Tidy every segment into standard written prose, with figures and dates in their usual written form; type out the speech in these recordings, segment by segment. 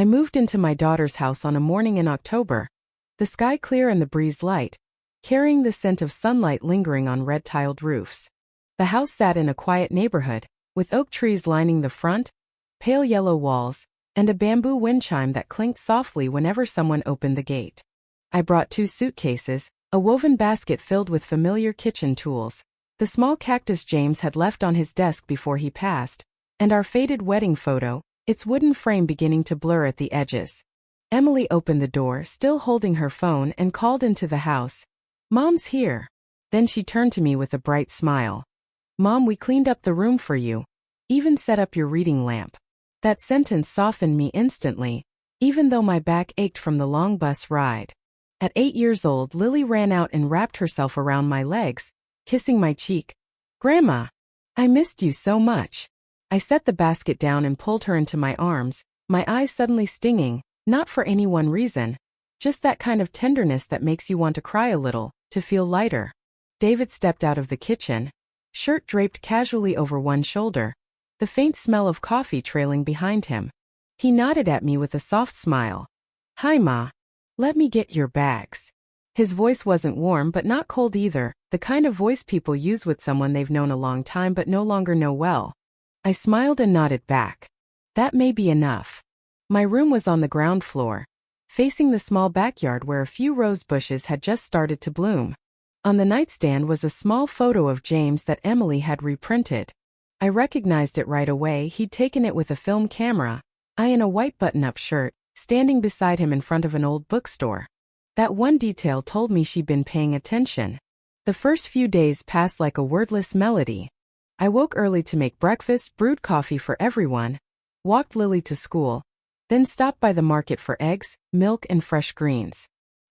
I moved into my daughter's house on a morning in October, the sky clear and the breeze light, carrying the scent of sunlight lingering on red-tiled roofs. The house sat in a quiet neighborhood, with oak trees lining the front, pale yellow walls, and a bamboo wind chime that clinked softly whenever someone opened the gate. I brought 2 suitcases, a woven basket filled with familiar kitchen tools, the small cactus James had left on his desk before he passed, and our faded wedding photo, its wooden frame beginning to blur at the edges. Emily opened the door, still holding her phone, and called into the house, "Mom's here." Then she turned to me with a bright smile. "Mom, we cleaned up the room for you. Even set up your reading lamp." That sentence softened me instantly, even though my back ached from the long bus ride. At 8 years old, Lily ran out and wrapped herself around my legs, kissing my cheek. "Grandma, I missed you so much." I set the basket down and pulled her into my arms, my eyes suddenly stinging, not for any one reason, just that kind of tenderness that makes you want to cry a little, to feel lighter. David stepped out of the kitchen, shirt draped casually over one shoulder, the faint smell of coffee trailing behind him. He nodded at me with a soft smile. "Hi, Ma. Let me get your bags." His voice wasn't warm but not cold either, the kind of voice people use with someone they've known a long time but no longer know well. I smiled and nodded back. That may be enough. My room was on the ground floor, facing the small backyard where a few rose bushes had just started to bloom. On the nightstand was a small photo of James that Emily had reprinted. I recognized it right away. He'd taken it with a film camera, I in a white button-up shirt, standing beside him in front of an old bookstore. That one detail told me she'd been paying attention. The first few days passed like a wordless melody. I woke early to make breakfast, brewed coffee for everyone, walked Lily to school, then stopped by the market for eggs, milk, and fresh greens.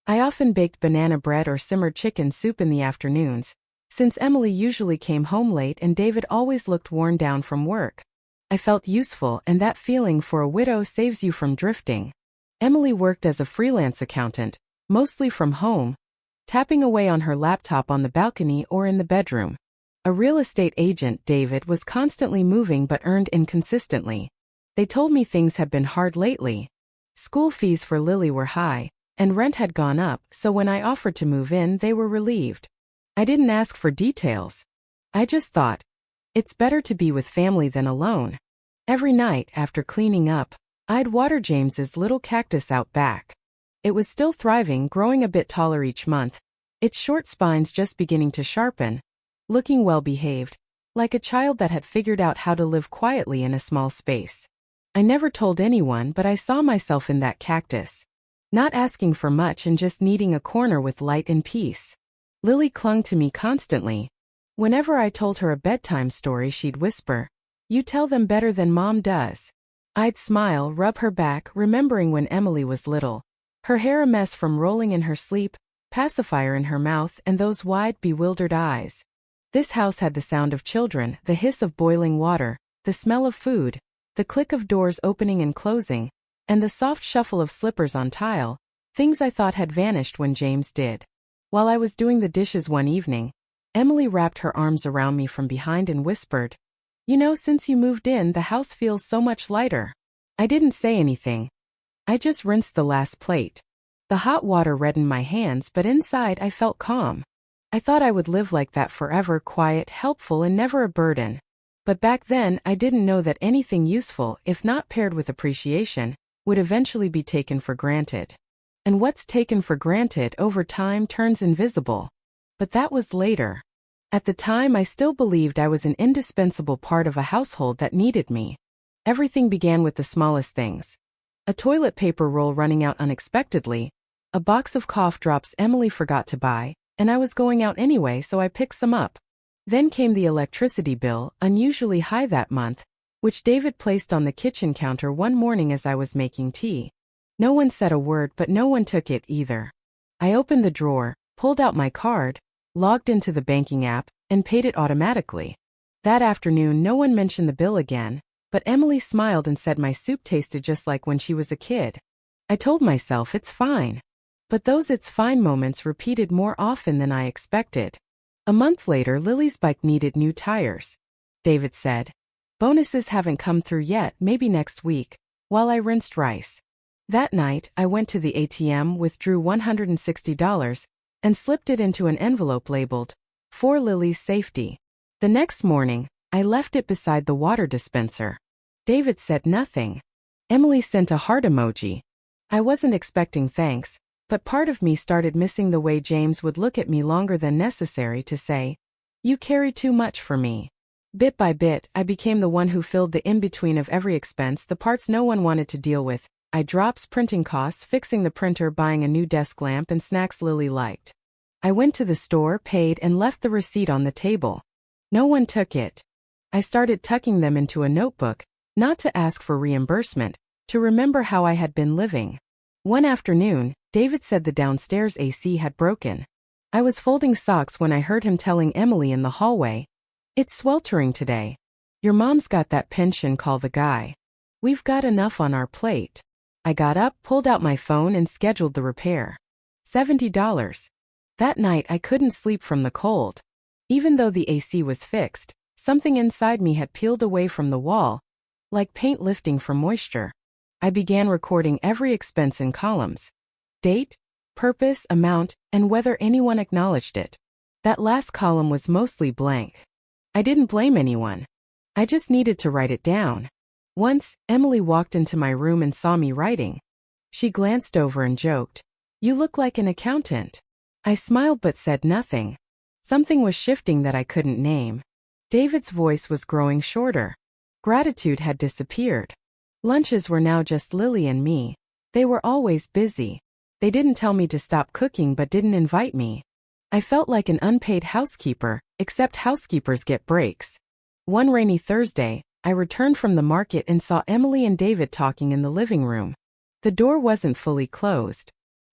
I often baked banana bread or simmered chicken soup in the afternoons, since Emily usually came home late and David always looked worn down from work. I felt useful, and that feeling for a widow saves you from drifting. Emily worked as a freelance accountant, mostly from home, tapping away on her laptop on the balcony or in the bedroom. A real estate agent, David, was constantly moving but earned inconsistently. They told me things had been hard lately. School fees for Lily were high, and rent had gone up, so when I offered to move in, they were relieved. I didn't ask for details. I just thought, it's better to be with family than alone. Every night, after cleaning up, I'd water James's little cactus out back. It was still thriving, growing a bit taller each month, its short spines just beginning to sharpen, looking well-behaved, like a child that had figured out how to live quietly in a small space. I never told anyone, but I saw myself in that cactus, not asking for much and just needing a corner with light and peace. Lily clung to me constantly. Whenever I told her a bedtime story, she'd whisper, "You tell them better than Mom does." I'd smile, rub her back, remembering when Emily was little, her hair a mess from rolling in her sleep, pacifier in her mouth, and those wide, bewildered eyes. This house had the sound of children, the hiss of boiling water, the smell of food, the click of doors opening and closing, and the soft shuffle of slippers on tile, things I thought had vanished when James did. While I was doing the dishes one evening, Emily wrapped her arms around me from behind and whispered, "You know, since you moved in, the house feels so much lighter." I didn't say anything. I just rinsed the last plate. The hot water reddened my hands, but inside I felt calm. I thought I would live like that forever, quiet, helpful, and never a burden. But back then, I didn't know that anything useful, if not paired with appreciation, would eventually be taken for granted. And what's taken for granted over time turns invisible. But that was later. At the time, I still believed I was an indispensable part of a household that needed me. Everything began with the smallest things. A toilet paper roll running out unexpectedly, a box of cough drops Emily forgot to buy, and I was going out anyway, so I picked some up. Then came the electricity bill, unusually high that month, which David placed on the kitchen counter one morning as I was making tea. No one said a word, but no one took it either. I opened the drawer, pulled out my card, logged into the banking app, and paid it automatically. That afternoon, no one mentioned the bill again, but Emily smiled and said my soup tasted just like when she was a kid. I told myself it's fine. But those "it's fine" moments repeated more often than I expected. A month later, Lily's bike needed new tires. David said, "Bonuses haven't come through yet, maybe next week," while I rinsed rice. That night, I went to the ATM, withdrew $160, and slipped it into an envelope labeled, "For Lily's safety." The next morning, I left it beside the water dispenser. David said nothing. Emily sent a heart emoji. I wasn't expecting thanks, but part of me started missing the way James would look at me longer than necessary to say, "You carry too much for me." Bit by bit, I became the one who filled the in-between of every expense, the parts no one wanted to deal with. I drops, printing costs, fixing the printer, buying a new desk lamp, and snacks Lily liked. I went to the store, paid, and left the receipt on the table. No one took it. I started tucking them into a notebook, not to ask for reimbursement, to remember how I had been living. One afternoon, David said the downstairs AC had broken. I was folding socks when I heard him telling Emily in the hallway, "It's sweltering today. Your mom's got that pension, call the guy. We've got enough on our plate." I got up, pulled out my phone, and scheduled the repair. $70. That night I couldn't sleep from the cold. Even though the AC was fixed, something inside me had peeled away from the wall, like paint lifting from moisture. I began recording every expense in columns. Date, purpose, amount, and whether anyone acknowledged it. That last column was mostly blank. I didn't blame anyone. I just needed to write it down. Once, Emily walked into my room and saw me writing. She glanced over and joked, "You look like an accountant." I smiled but said nothing. Something was shifting that I couldn't name. David's voice was growing shorter. Gratitude had disappeared. Lunches were now just Lily and me. They were always busy. They didn't tell me to stop cooking but didn't invite me. I felt like an unpaid housekeeper, except housekeepers get breaks. One rainy Thursday, I returned from the market and saw Emily and David talking in the living room. The door wasn't fully closed.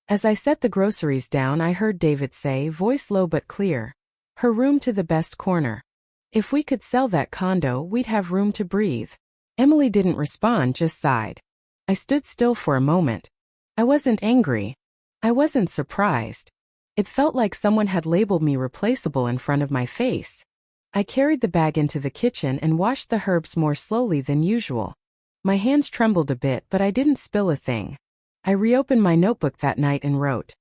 As I set the groceries down, I heard David say, voice low but clear, "Her room to the best corner. If we could sell that condo, we'd have room to breathe." Emily didn't respond, just sighed. I stood still for a moment. I wasn't angry. I wasn't surprised. It felt like someone had labeled me replaceable in front of my face. I carried the bag into the kitchen and washed the herbs more slowly than usual. My hands trembled a bit, but I didn't spill a thing. I reopened my notebook that night and wrote,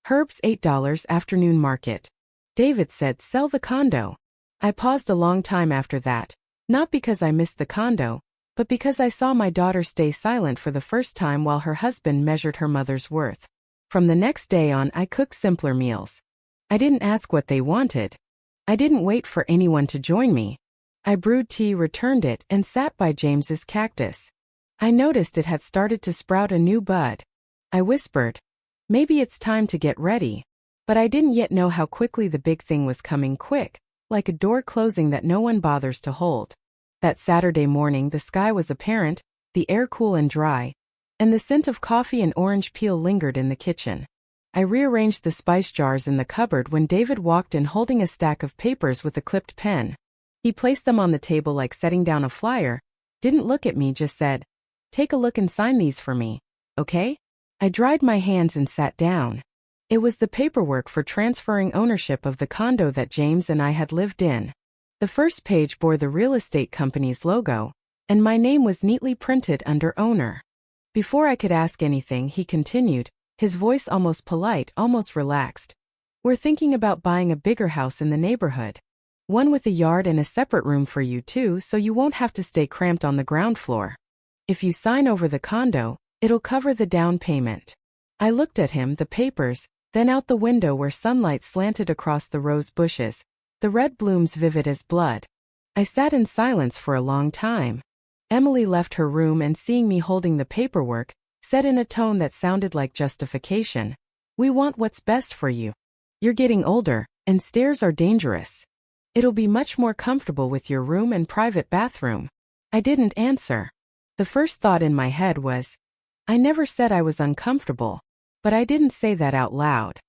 "Herbs $8 afternoon market." David said, "Sell the condo." I paused a long time after that, not because I missed the condo, but because I saw my daughter stay silent for the first time while her husband measured her mother's worth. From the next day on, I cooked simpler meals. I didn't ask what they wanted. I didn't wait for anyone to join me. I brewed tea, returned it, and sat by James's cactus. I noticed it had started to sprout a new bud. I whispered, "Maybe it's time to get ready." But I didn't yet know how quickly the big thing was coming, quick, like a door closing that no one bothers to hold. That Saturday morning, the sky was apparent, the air cool and dry, and the scent of coffee and orange peel lingered in the kitchen. I rearranged the spice jars in the cupboard when David walked in holding a stack of papers with a clipped pen. He placed them on the table like setting down a flyer, didn't look at me, just said, "Take a look and sign these for me, okay?" I dried my hands and sat down. It was the paperwork for transferring ownership of the condo that James and I had lived in. The first page bore the real estate company's logo, and my name was neatly printed under owner. Before I could ask anything, he continued, his voice almost polite, almost relaxed. "We're thinking about buying a bigger house in the neighborhood. One with a yard and a separate room for you too, so you won't have to stay cramped on the ground floor. If you sign over the condo, it'll cover the down payment." I looked at him, the papers, then out the window where sunlight slanted across the rose bushes, the red blooms vivid as blood. I sat in silence for a long time. Emily left her room and, seeing me holding the paperwork, said in a tone that sounded like justification, "We want what's best for you. You're getting older, and stairs are dangerous. It'll be much more comfortable with your room and private bathroom." I didn't answer. The first thought in my head was, I never said I was uncomfortable, but I didn't say that out loud.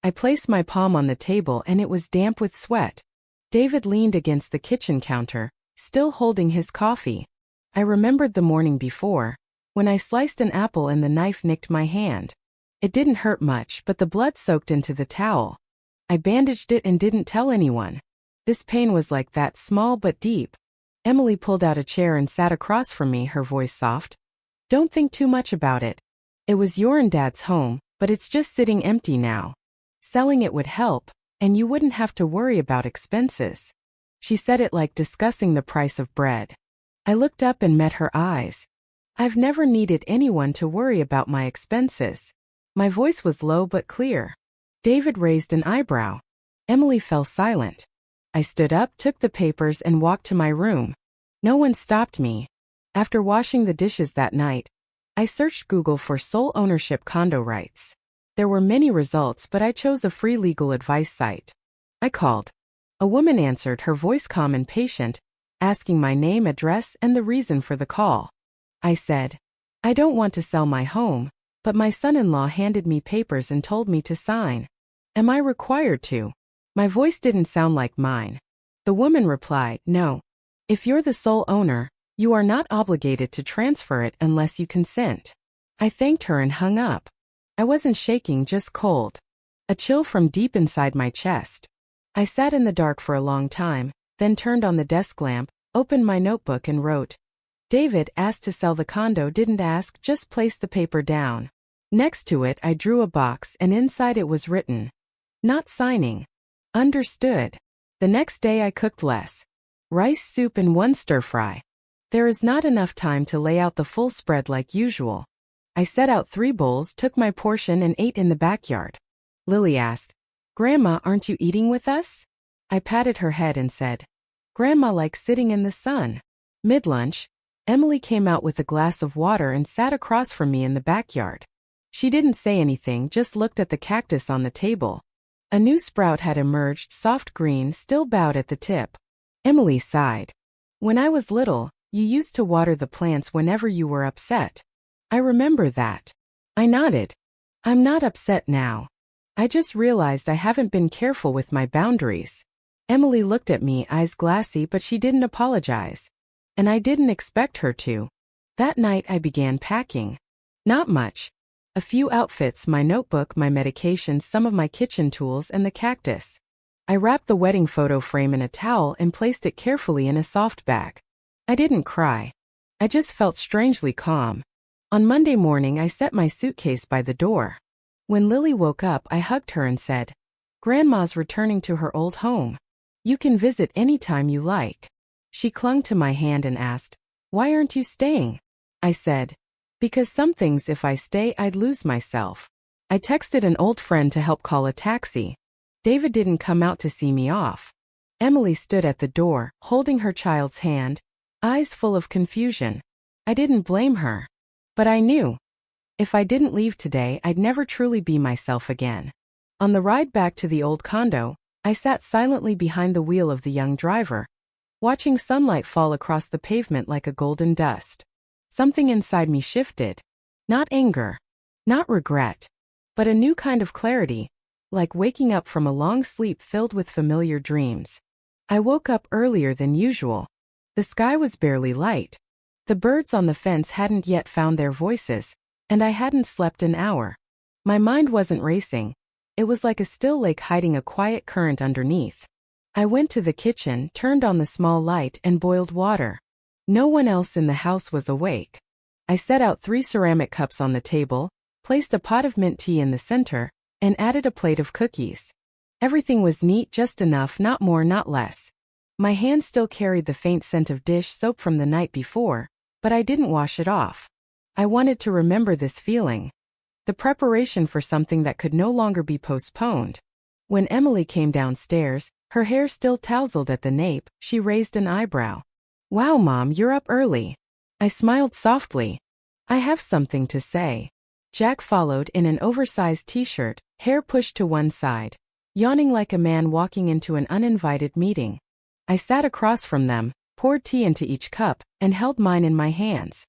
I placed my palm on the table and it was damp with sweat. David leaned against the kitchen counter, still holding his coffee. I remembered the morning before, when I sliced an apple and the knife nicked my hand. It didn't hurt much, but the blood soaked into the towel. I bandaged it and didn't tell anyone. This pain was like that, small but deep. Emily pulled out a chair and sat across from me, her voice soft. "Don't think too much about it. It was your and Dad's home, but it's just sitting empty now. Selling it would help, and you wouldn't have to worry about expenses. She said it like discussing the price of bread. I looked up and met her eyes. I've never needed anyone to worry about my expenses. My voice was low but clear. David raised an eyebrow. Emily fell silent. I stood up, took the papers, and walked to my room. No one stopped me. After washing the dishes that night, I searched Google for sole ownership condo rights. There were many results, but I chose a free legal advice site. I called. A woman answered, her voice calm and patient, asking my name, address, and the reason for the call. I said, I don't want to sell my home, but my son-in-law handed me papers and told me to sign. Am I required to? My voice didn't sound like mine. The woman replied, no. If you're the sole owner, you are not obligated to transfer it unless you consent. I thanked her and hung up. I wasn't shaking, just cold. A chill from deep inside my chest. I sat in the dark for a long time, then turned on the desk lamp, opened my notebook and wrote. David asked to sell the condo, didn't ask, just placed the paper down. Next to it I drew a box and inside it was written. Not signing. Understood. The next day I cooked less. Rice soup and one stir-fry. There is not enough time to lay out the full spread like usual. I set out 3 bowls, took my portion and ate in the backyard. Lily asked, Grandma, aren't you eating with us? I patted her head and said, Grandma likes sitting in the sun. Mid-lunch, Emily came out with a glass of water and sat across from me in the backyard. She didn't say anything, just looked at the cactus on the table. A new sprout had emerged, soft green, still bowed at the tip. Emily sighed. When I was little, you used to water the plants whenever you were upset. I remember that. I nodded. I'm not upset now. I just realized I haven't been careful with my boundaries. Emily looked at me, eyes glassy, but she didn't apologize. And I didn't expect her to. That night I began packing. Not much. A few outfits, my notebook, my medications, some of my kitchen tools, and the cactus. I wrapped the wedding photo frame in a towel and placed it carefully in a soft bag. I didn't cry. I just felt strangely calm. On Monday morning I set my suitcase by the door. When Lily woke up, I hugged her and said, Grandma's returning to her old home. You can visit anytime you like. She clung to my hand and asked, Why aren't you staying? I said, Because some things if I stay I'd lose myself. I texted an old friend to help call a taxi. David didn't come out to see me off. Emily stood at the door, holding her child's hand, eyes full of confusion. I didn't blame her. But I knew. If I didn't leave today, I'd never truly be myself again. On the ride back to the old condo, I sat silently behind the wheel of the young driver, watching sunlight fall across the pavement like a golden dust. Something inside me shifted. Not anger. Not regret. But a new kind of clarity, like waking up from a long sleep filled with familiar dreams. I woke up earlier than usual. The sky was barely light. The birds on the fence hadn't yet found their voices, and I hadn't slept an hour. My mind wasn't racing. It was like a still lake hiding a quiet current underneath. I went to the kitchen, turned on the small light, and boiled water. No one else in the house was awake. I set out 3 ceramic cups on the table, placed a pot of mint tea in the center, and added a plate of cookies. Everything was neat, just enough, not more, not less. My hand still carried the faint scent of dish soap from the night before, but I didn't wash it off. I wanted to remember this feeling. The preparation for something that could no longer be postponed. When Emily came downstairs, her hair still tousled at the nape, she raised an eyebrow. Wow, Mom, you're up early. I smiled softly. I have something to say. Jack followed in an oversized t-shirt, hair pushed to one side, yawning like a man walking into an uninvited meeting. I sat across from them, poured tea into each cup, and held mine in my hands.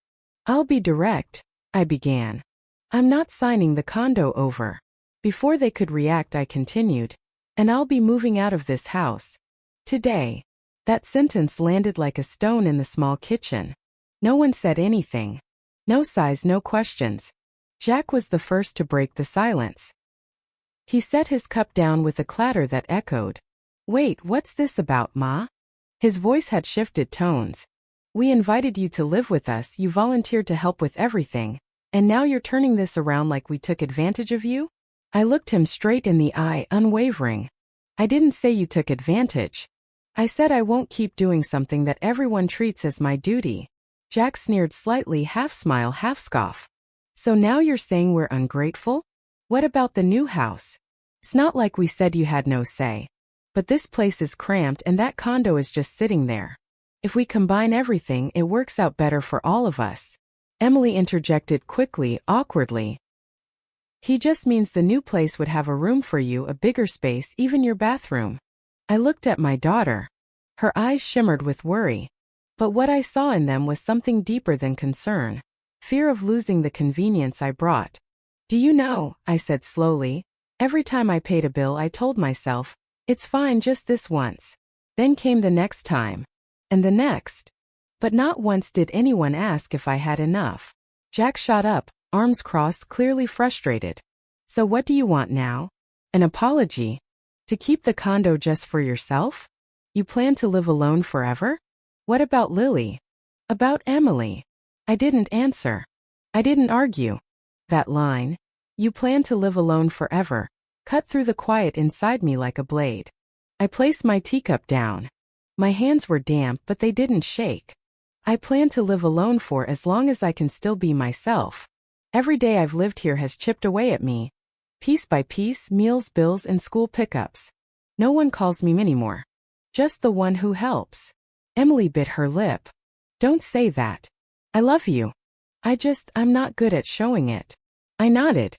I'll be direct, I began. I'm not signing the condo over. Before they could react, I continued. And I'll be moving out of this house. Today. That sentence landed like a stone in the small kitchen. No one said anything. No sighs, no questions. Jack was the first to break the silence. He set his cup down with a clatter that echoed. Wait, what's this about, Ma? His voice had shifted tones. We invited you to live with us, you volunteered to help with everything, And now you're turning this around like we took advantage of you? I looked him straight in the eye, unwavering. I didn't say you took advantage. I said I won't keep doing something that everyone treats as my duty. Jack sneered slightly, half smile, half scoff. So now you're saying we're ungrateful? What about the new house? It's not like we said you had no say. But this place is cramped and that condo is just sitting there. If we combine everything, it works out better for all of us. Emily interjected quickly, awkwardly. He just means the new place would have a room for you, a bigger space, even your bathroom. I looked at my daughter. Her eyes shimmered with worry. But what I saw in them was something deeper than concern. Fear of losing the convenience I brought. Do you know, I said slowly, every time I paid a bill I told myself, it's fine just this once. Then came the next time. And the next. But not once did anyone ask if I had enough. Jack shot up, arms crossed, clearly frustrated. So what do you want now? An apology? To keep the condo just for yourself? You plan to live alone forever? What about Lily? About Emily? I didn't answer. I didn't argue. That line, you plan to live alone forever, cut through the quiet inside me like a blade. I placed my teacup down. My hands were damp, but they didn't shake. I plan to live alone for as long as I can still be myself. Every day I've lived here has chipped away at me. Piece by piece, meals, bills, and school pickups. No one calls me anymore. Just the one who helps. Emily bit her lip. Don't say that. I love you. I'm not good at showing it. I nodded.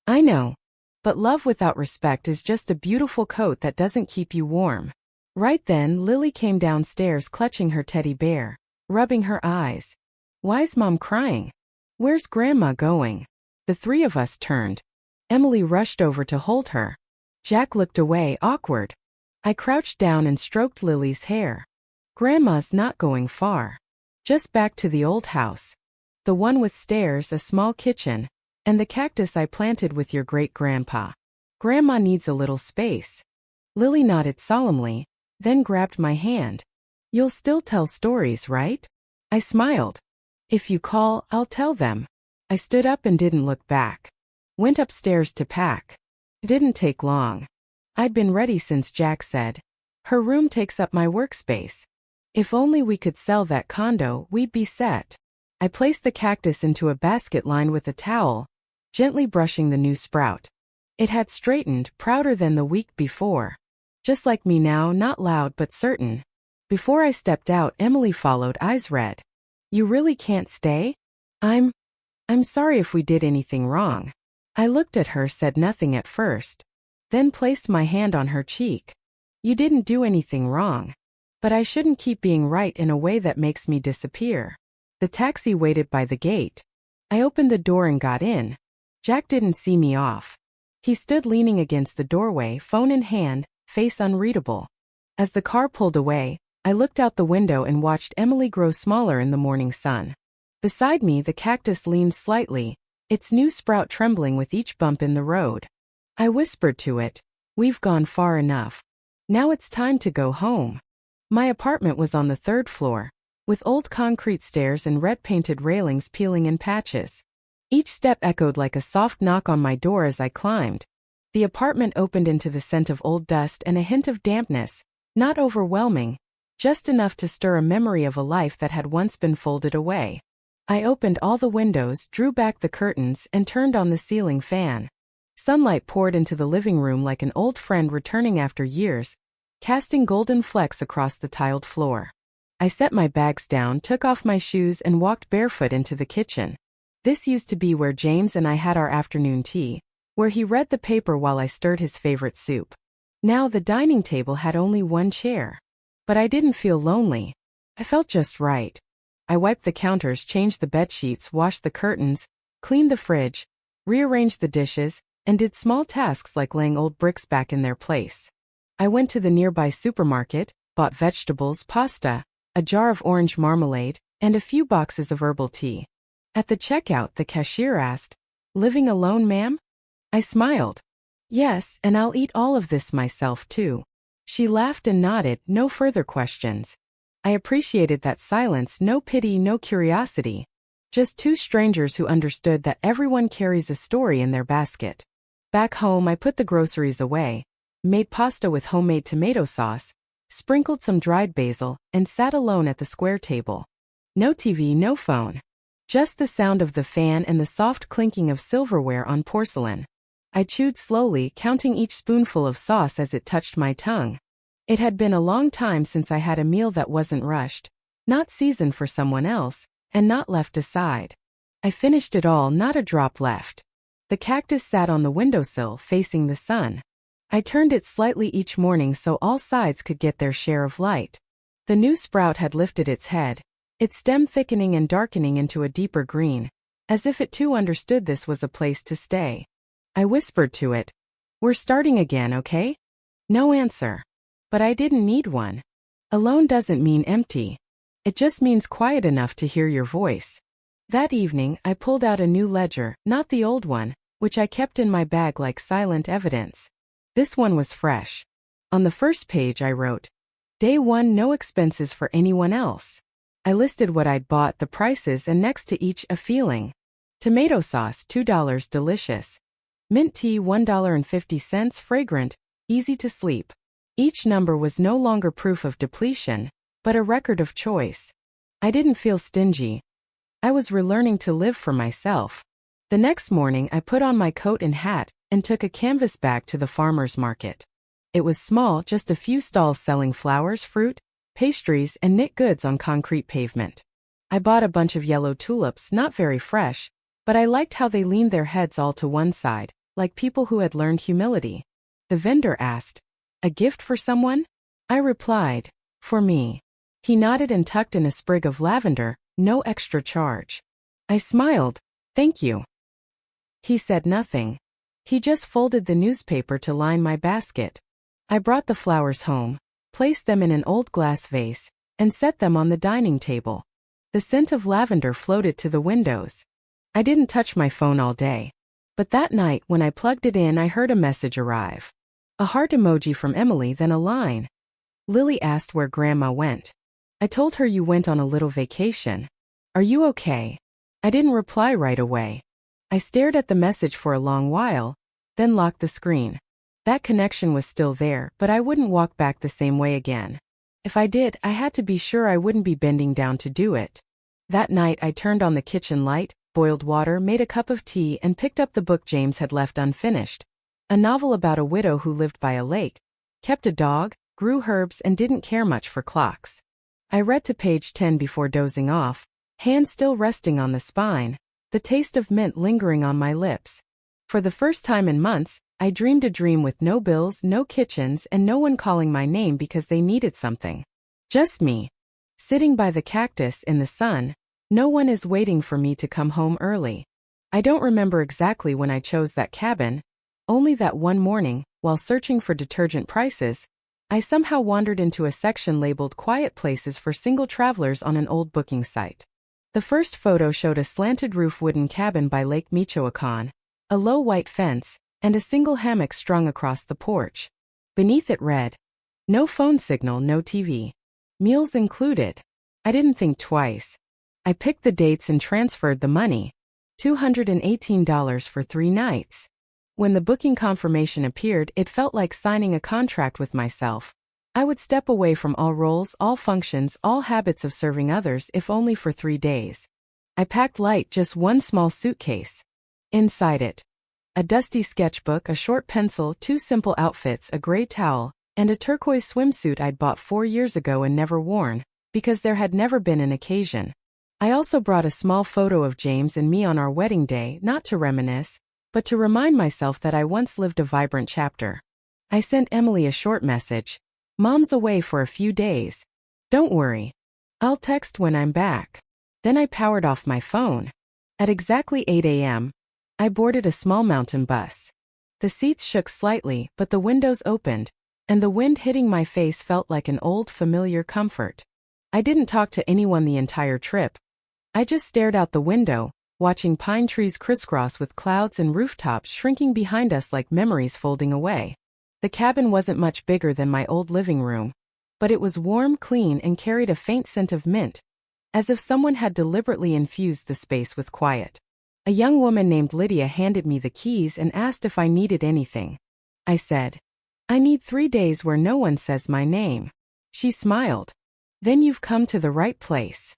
I know. But love without respect is just a beautiful coat that doesn't keep you warm. Right then, Lily came downstairs clutching her teddy bear, rubbing her eyes. Why's Mom crying? Where's Grandma going? The three of us turned. Emily rushed over to hold her. Jack looked away, awkward. I crouched down and stroked Lily's hair. Grandma's not going far. Just back to the old house. The one with stairs, a small kitchen, and the cactus I planted with your great-grandpa. Grandma needs a little space. Lily nodded solemnly, then grabbed my hand. You'll still tell stories, right? I smiled. If you call, I'll tell them. I stood up and didn't look back. Went upstairs to pack. It didn't take long. I'd been ready since Jack said, her room takes up my workspace. If only we could sell that condo, we'd be set. I placed the cactus into a basket lined with a towel, gently brushing the new sprout. It had straightened, prouder than the week before. Just like me now, not loud but certain. Before I stepped out, Emily followed, eyes red. You really can't stay? I'm sorry if we did anything wrong. I looked at her, said nothing at first. Then placed my hand on her cheek. You didn't do anything wrong. But I shouldn't keep being right in a way that makes me disappear. The taxi waited by the gate. I opened the door and got in. Jack didn't see me off. He stood leaning against the doorway, phone in hand, face unreadable. As the car pulled away, I looked out the window and watched Emily grow smaller in the morning sun. Beside me, the cactus leaned slightly, its new sprout trembling with each bump in the road. I whispered to it, we've gone far enough. Now it's time to go home. My apartment was on the third floor, with old concrete stairs and red-painted railings peeling in patches. Each step echoed like a soft knock on my door as I climbed. The apartment opened into the scent of old dust and a hint of dampness, not overwhelming, just enough to stir a memory of a life that had once been folded away. I opened all the windows, drew back the curtains, and turned on the ceiling fan. Sunlight poured into the living room like an old friend returning after years, casting golden flecks across the tiled floor. I set my bags down, took off my shoes, and walked barefoot into the kitchen. This used to be where James and I had our afternoon tea, where he read the paper while I stirred his favorite soup. Now the dining table had only one chair. But I didn't feel lonely. I felt just right. I wiped the counters, changed the bedsheets, washed the curtains, cleaned the fridge, rearranged the dishes, and did small tasks like laying old bricks back in their place. I went to the nearby supermarket, bought vegetables, pasta, a jar of orange marmalade, and a few boxes of herbal tea. At the checkout, the cashier asked, "Living alone, ma'am?" I smiled. "Yes, and I'll eat all of this myself, too." She laughed and nodded, no further questions. I appreciated that silence, no pity, no curiosity. Just two strangers who understood that everyone carries a story in their basket. Back home, I put the groceries away, made pasta with homemade tomato sauce, sprinkled some dried basil, and sat alone at the square table. No TV, no phone. Just the sound of the fan and the soft clinking of silverware on porcelain. I chewed slowly, counting each spoonful of sauce as it touched my tongue. It had been a long time since I had a meal that wasn't rushed, not seasoned for someone else, and not left aside. I finished it all, not a drop left. The cactus sat on the windowsill, facing the sun. I turned it slightly each morning so all sides could get their share of light. The new sprout had lifted its head, its stem thickening and darkening into a deeper green, as if it too understood this was a place to stay. I whispered to it, "We're starting again, okay?" No answer. But I didn't need one. Alone doesn't mean empty. It just means quiet enough to hear your voice. That evening, I pulled out a new ledger, not the old one, which I kept in my bag like silent evidence. This one was fresh. On the first page I wrote, "Day 1, no expenses for anyone else." I listed what I'd bought, the prices, and next to each a feeling. Tomato sauce, $2, delicious. Mint tea, $1.50, fragrant, easy to sleep. Each number was no longer proof of depletion, but a record of choice. I didn't feel stingy. I was relearning to live for myself. The next morning I put on my coat and hat and took a canvas bag to the farmer's market. It was small, just a few stalls selling flowers, fruit, pastries, and knit goods on concrete pavement. I bought a bunch of yellow tulips, not very fresh, but I liked how they leaned their heads all to one side, like people who had learned humility. The vendor asked, "A gift for someone?" I replied, "For me." He nodded and tucked in a sprig of lavender, no extra charge. I smiled, "Thank you." He said nothing. He just folded the newspaper to line my basket. I brought the flowers home, placed them in an old glass vase, and set them on the dining table. The scent of lavender floated to the windows. I didn't touch my phone all day. But that night, when I plugged it in, I heard a message arrive. A heart emoji from Emily, then a line. "Lily asked where Grandma went. I told her you went on a little vacation. Are you okay?" I didn't reply right away. I stared at the message for a long while, then locked the screen. That connection was still there, but I wouldn't walk back the same way again. If I did, I had to be sure I wouldn't be bending down to do it. That night I turned on the kitchen light, boiled water, made a cup of tea, and picked up the book James had left unfinished. A novel about a widow who lived by a lake, kept a dog, grew herbs, and didn't care much for clocks. I read to page 10 before dozing off, hands still resting on the spine, the taste of mint lingering on my lips. For the first time in months, I dreamed a dream with no bills, no kitchens, and no one calling my name because they needed something. Just me. Sitting by the cactus in the sun, no one is waiting for me to come home early. I don't remember exactly when I chose that cabin, only that one morning, while searching for detergent prices, I somehow wandered into a section labeled Quiet Places for Single Travelers on an old booking site. The first photo showed a slanted roof wooden cabin by Lake Michoacan, a low white fence, and a single hammock strung across the porch. Beneath it read, "No phone signal, no TV. Meals included." I didn't think twice. I picked the dates and transferred the money. $218 for 3 nights. When the booking confirmation appeared, it felt like signing a contract with myself. I would step away from all roles, all functions, all habits of serving others, if only for 3 days. I packed light, just one small suitcase. Inside it, a dusty sketchbook, a short pencil, 2 simple outfits, a gray towel, and a turquoise swimsuit I'd bought 4 years ago and never worn, because there had never been an occasion. I also brought a small photo of James and me on our wedding day, not to reminisce, but to remind myself that I once lived a vibrant chapter. I sent Emily a short message. "Mom's away for a few days. Don't worry. I'll text when I'm back." Then I powered off my phone. At exactly 8 a.m., I boarded a small mountain bus. The seats shook slightly, but the windows opened, and the wind hitting my face felt like an old familiar comfort. I didn't talk to anyone the entire trip. I just stared out the window, watching pine trees crisscross with clouds and rooftops shrinking behind us like memories folding away. The cabin wasn't much bigger than my old living room, but it was warm, clean, and carried a faint scent of mint. as if someone had deliberately infused the space with quiet. A young woman named Lydia handed me the keys and asked if I needed anything. I said, "I need 3 days where no one says my name." She smiled. "Then you've come to the right place."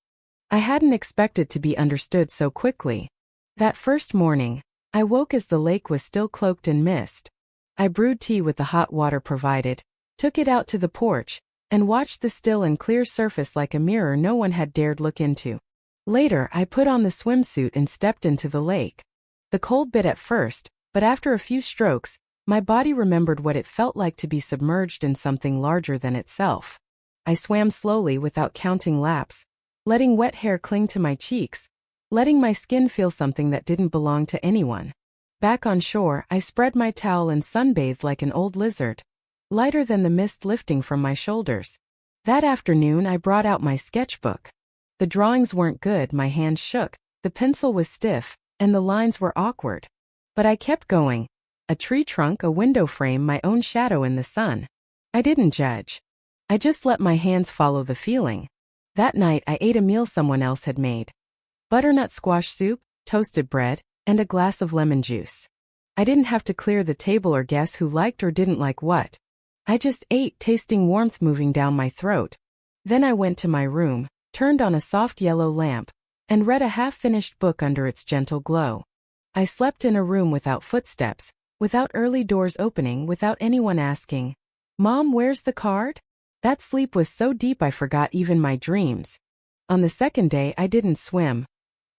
I hadn't expected to be understood so quickly. That first morning, I woke as the lake was still cloaked in mist. I brewed tea with the hot water provided, took it out to the porch, and watched the still and clear surface like a mirror no one had dared look into. Later, I put on the swimsuit and stepped into the lake. The cold bit at first, but after a few strokes, my body remembered what it felt like to be submerged in something larger than itself. I swam slowly without counting laps, letting wet hair cling to my cheeks, letting my skin feel something that didn't belong to anyone. Back on shore, I spread my towel and sunbathed like an old lizard, lighter than the mist lifting from my shoulders. That afternoon, I brought out my sketchbook. The drawings weren't good, my hands shook, the pencil was stiff, and the lines were awkward. But I kept going. A tree trunk, a window frame, my own shadow in the sun. I didn't judge. I just let my hands follow the feeling. That night, I ate a meal someone else had made. Butternut squash soup, toasted bread, and a glass of lemon juice. I didn't have to clear the table or guess who liked or didn't like what. I just ate, tasting warmth moving down my throat. Then I went to my room, turned on a soft yellow lamp, and read a half-finished book under its gentle glow. I slept in a room without footsteps, without early doors opening, without anyone asking, "Mom, where's the card?" That sleep was so deep I forgot even my dreams. On the second day, I didn't swim.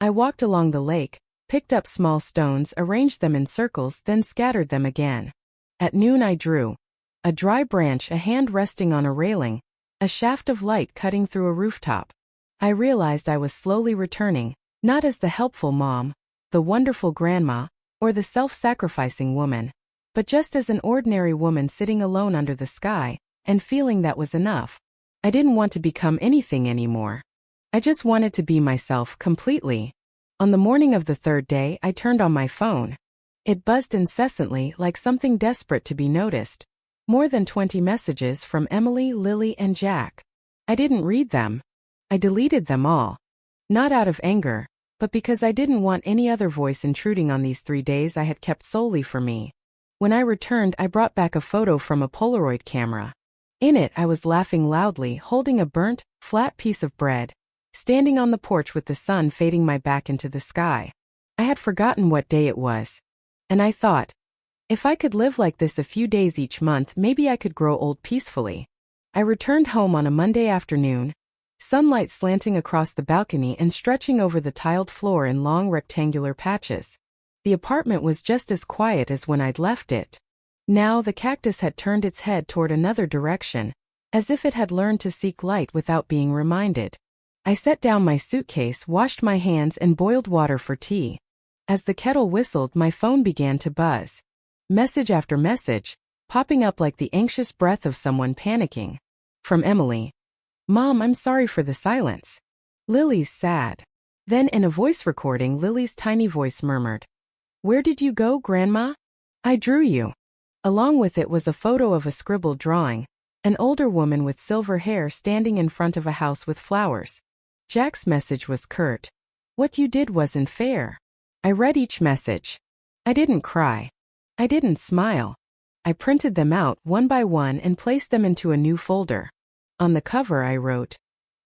I walked along the lake, picked up small stones, arranged them in circles, then scattered them again. At noon I drew. A dry branch, a hand resting on a railing, a shaft of light cutting through a rooftop. I realized I was slowly returning, not as the helpful mom, the wonderful grandma, or the self-sacrificing woman, but just as an ordinary woman sitting alone under the sky, and feeling that was enough. I didn't want to become anything anymore. I just wanted to be myself completely. On the morning of the third day, I turned on my phone. It buzzed incessantly like something desperate to be noticed. More than 20 messages from Emily, Lily, and Jack. I didn't read them. I deleted them all. Not out of anger, but because I didn't want any other voice intruding on these 3 days I had kept solely for me. When I returned, I brought back a photo from a Polaroid camera. In it, I was laughing loudly, holding a burnt, flat piece of bread, standing on the porch with the sun fading my back into the sky. I had forgotten what day it was. And I thought, if I could live like this a few days each month, maybe I could grow old peacefully. I returned home on a Monday afternoon, sunlight slanting across the balcony and stretching over the tiled floor in long rectangular patches. The apartment was just as quiet as when I'd left it. Now the cactus had turned its head toward another direction, as if it had learned to seek light without being reminded. I set down my suitcase, washed my hands, and boiled water for tea. As the kettle whistled, my phone began to buzz. Message after message, popping up like the anxious breath of someone panicking. From Emily. "Mom, I'm sorry for the silence." Lily's sad. Then in a voice recording, Lily's tiny voice murmured, "Where did you go, Grandma? I drew you." Along with it was a photo of a scribbled drawing, an older woman with silver hair standing in front of a house with flowers. Jack's message was curt. "What you did wasn't fair." I read each message. I didn't cry. I didn't smile. I printed them out one by one and placed them into a new folder. On the cover I wrote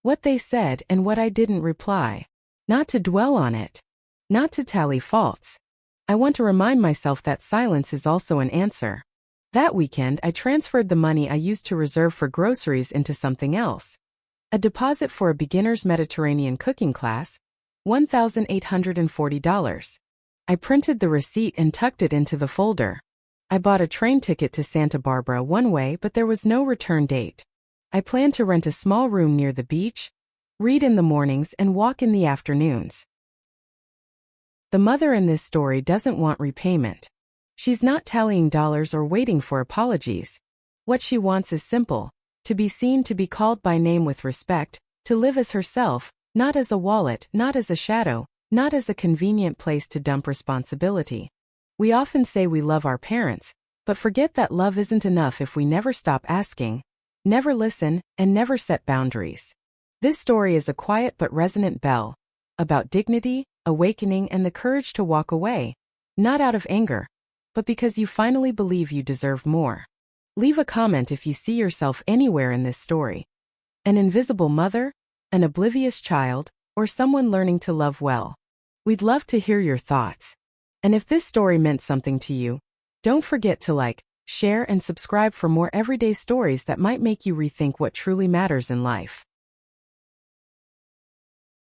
what they said and what I didn't reply. Not to dwell on it. Not to tally faults. I want to remind myself that silence is also an answer. That weekend I transferred the money I used to reserve for groceries into something else. A deposit for a beginner's Mediterranean cooking class, $1,840. I printed the receipt and tucked it into the folder. I bought a train ticket to Santa Barbara one way, but there was no return date. I planned to rent a small room near the beach, read in the mornings, and walk in the afternoons. The mother in this story doesn't want repayment. She's not tallying dollars or waiting for apologies. What she wants is simple: to be seen, to be called by name with respect, to live as herself, not as a wallet, not as a shadow, not as a convenient place to dump responsibility. We often say we love our parents, but forget that love isn't enough if we never stop asking, never listen, and never set boundaries. This story is a quiet but resonant bell about dignity, awakening, and the courage to walk away, not out of anger, but because you finally believe you deserve more. Leave a comment if you see yourself anywhere in this story. An invisible mother, an oblivious child, or someone learning to love well. We'd love to hear your thoughts. And if this story meant something to you, don't forget to like, share, and subscribe for more everyday stories that might make you rethink what truly matters in life.